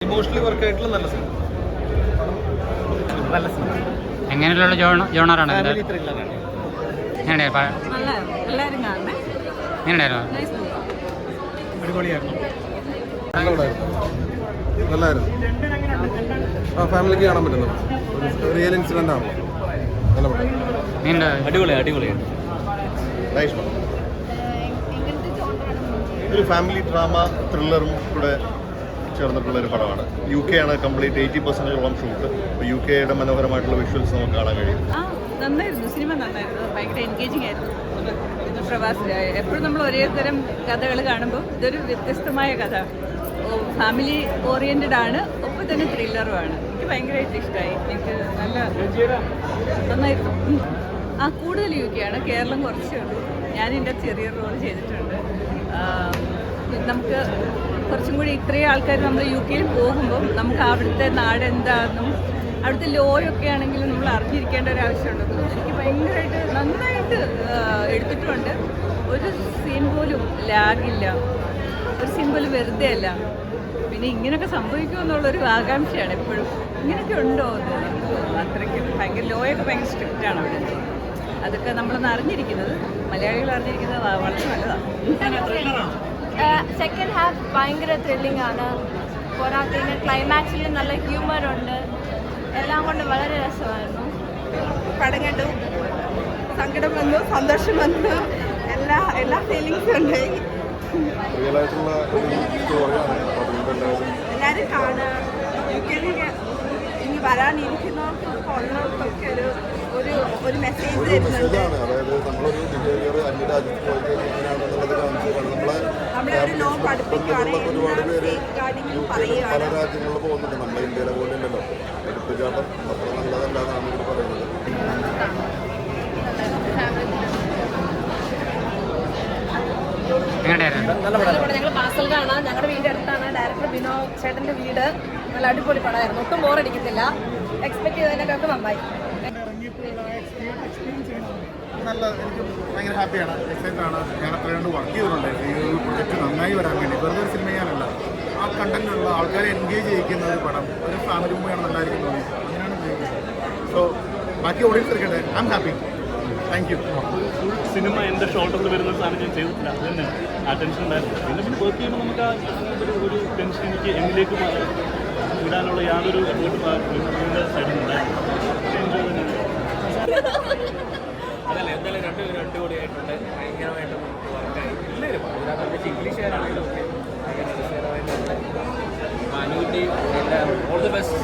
Emotionally work ആയിട്ടുള്ള നല്ല cinema. നല്ല സിനിമ. എങ്ങനെയുള്ള ജോണറാണ്? അടിപൊളിയായിരുന്നു. നല്ലായിരുന്നു. ഫാമിലിക്ക് കാണാൻ പറ്റുന്ന റിയൽ ഇൻസിഡന്റ് ആണല്ലോ. നല്ല പടം. അടിപൊളിയാണ്. ഒരു ഫാമിലി ഡ്രാമ ത്രില്ലറും കൂടെ ചേർന്നിട്ടുള്ള ഒരു പടമാണ്. UK ആണ് കംപ്ലീറ്റ് 80% ഷൂട്ട്. UK യുടെ മനോഹരമായിട്ടുള്ള വിഷ്വൽസ് നമുക്ക് കാണാൻ കഴിയും. നന്നായിരുന്നു, സിനിമ നന്നായിരുന്നു, ഭയങ്കര എൻഗേജിങ് ആയിരുന്നു. പ്രവാസിയായ എപ്പോഴും നമ്മൾ ഒരേ തരം കഥകൾ കാണുമ്പോൾ ഇതൊരു വ്യത്യസ്തമായ കഥ, ഫാമിലി ഓറിയൻറ്റഡ് ആണ്, ഒപ്പം തന്നെ ത്രില്ലറുമാണ്. എനിക്ക് ഭയങ്കരമായിട്ട് ഇഷ്ടമായി. എനിക്ക് നന്നായിരുന്നു. കൂടുതൽ UK ആണ്, കേരളം കുറച്ചേ ഉള്ളൂ. ഞാൻ എൻ്റെ ചെറിയ റോൾ ചെയ്തിട്ടുണ്ട്. നമുക്ക് കുറച്ചും കൂടി ഇത്രയും ആൾക്കാർ നമ്മൾ UK പോകുമ്പം നമുക്ക് അവിടുത്തെ നാട് എന്താണെന്നും അവിടുത്തെ ലോയൊക്കെ ആണെങ്കിലും നമ്മൾ അറിഞ്ഞിരിക്കേണ്ട ഒരു ആവശ്യമുണ്ടെന്നും എനിക്ക് ഭയങ്കരമായിട്ട് നന്നായിട്ട് എടുത്തിട്ടുണ്ട്. ഒരു സീൻ പോലും ലാഗില്ല, ഒരു സീൻ പോലും വെറുതെ അല്ല. പിന്നെ ഇങ്ങനെയൊക്കെ സംഭവിക്കുമെന്നുള്ളൊരു ആകാംക്ഷയാണ് എപ്പോഴും. ഇങ്ങനെയൊക്കെ ഉണ്ടോ എന്ന് അത്രയ്ക്ക് ഭയങ്കര ലോയൊക്കെ ഭയങ്കര സ്ട്രിക്റ്റാണ് അവിടെ. അതൊക്കെ നമ്മളൊന്ന് അറിഞ്ഞിരിക്കുന്നത്, മലയാളികൾ അറിഞ്ഞിരിക്കുന്നത് വളരെ നല്ലതാണ്. സെക്കൻഡ് ഹാഫ് ഭയങ്കര ത്രില്ലിംഗ് ആണ്. പോരാത്തതിന് ക്ലൈമാക്സിൽ നല്ല ഹ്യൂമറുണ്ട്. എല്ലാം കൊണ്ട് വളരെ രസമായിരുന്നു. പടം കണ്ടു, സങ്കടം വന്നു, സന്തോഷം വന്നു, എല്ലാ ഫീലിങ്സും ഉണ്ട്. എല്ലാവരും കാണുക. UK ഇനി വരാനിരിക്കുന്നവർക്കും ഉള്ളവർക്കൊക്കെ ഒരു മെസ്സേജ് തരുന്നുണ്ട്. നമ്മളെ ഒരു ലോ പഠിപ്പിക്കുകയാണ്, പല രാജ്യങ്ങളിൽ പോകുന്നുണ്ട്. നമ്മുടെ ഇന്ത്യയിലെ പോലെ അല്ലല്ലോ എടുത്തുചാട്ടം അത്ര നല്ലതല്ലാന്നാണ് ഇവർ പറയുന്നത്. ഞങ്ങൾ പാസൽഗാണ്, ഞങ്ങളുടെ വീടിൻ്റെ അടുത്താണ്. ഡയറക്ടർ ബിനോ ചേട്ടൻ്റെ വീട്. നല്ല അടിപൊളി പടമായിരുന്നു, ഒട്ടും ബോറടിക്കത്തില്ല. എക്സ്പെക്ട് ചെയ്തതിനൊക്കെ നന്നായി. നല്ല, എനിക്ക് ഭയങ്കര ഹാപ്പിയാണ്, എക്സൈറ്റഡ് ആണ്. ഞാൻ അത്ര കണ്ട് വർക്ക് ചെയ്തിട്ടുണ്ട് ഈ ഒരു പ്രൊജക്റ്റ് നന്നായി വരാൻ വേണ്ടി. വെറുതെ ഒരു സിനിമ ചെയ്യാനല്ല, ആ കണ്ടന്റിലുള്ള ആൾക്കാരെ എൻഗേജ് ചെയ്യിക്കുന്ന ഒരു പടം, ഒരു ഫാമിലി മൂവിയാണ് നല്ലതായിരിക്കും തോന്നി. അങ്ങനെയാണ് ഉപയോഗിക്കുന്നത്. സോ ബാക്കി ഓഡിയൻസ് എടുക്കട്ടെ. I am happy. Thank you. Full cinema എൻ്റെ ഷോട്ടറിൽ വരുന്ന സാധനം ഞാൻ ചെയ്തിട്ടില്ല. അത് തന്നെ ആ ടെൻഷൻ ഉണ്ടായിരുന്നു. പിന്നെ വർക്ക് ചെയ്യുമ്പോൾ നമുക്ക് ആ ഒരു ടെൻഷൻ എനിക്ക് എന്നിലേക്ക് ഇടാനുള്ള യാതൊരു സൈഡിൽ ഉണ്ടായിരുന്നു. അതല്ല, എന്തായാലും രണ്ടുപേരും അടിപൊളിയായിട്ടുണ്ട്. ഭയങ്കരമായിട്ട് വർക്കായി. എല്ലാവരും അതിനകത്ത് ഇംഗ്ലീഷുകാരാണെങ്കിലും ഒക്കെ ഭയങ്കര രസകരമായിട്ടുണ്ട്. Anukutty, all the best.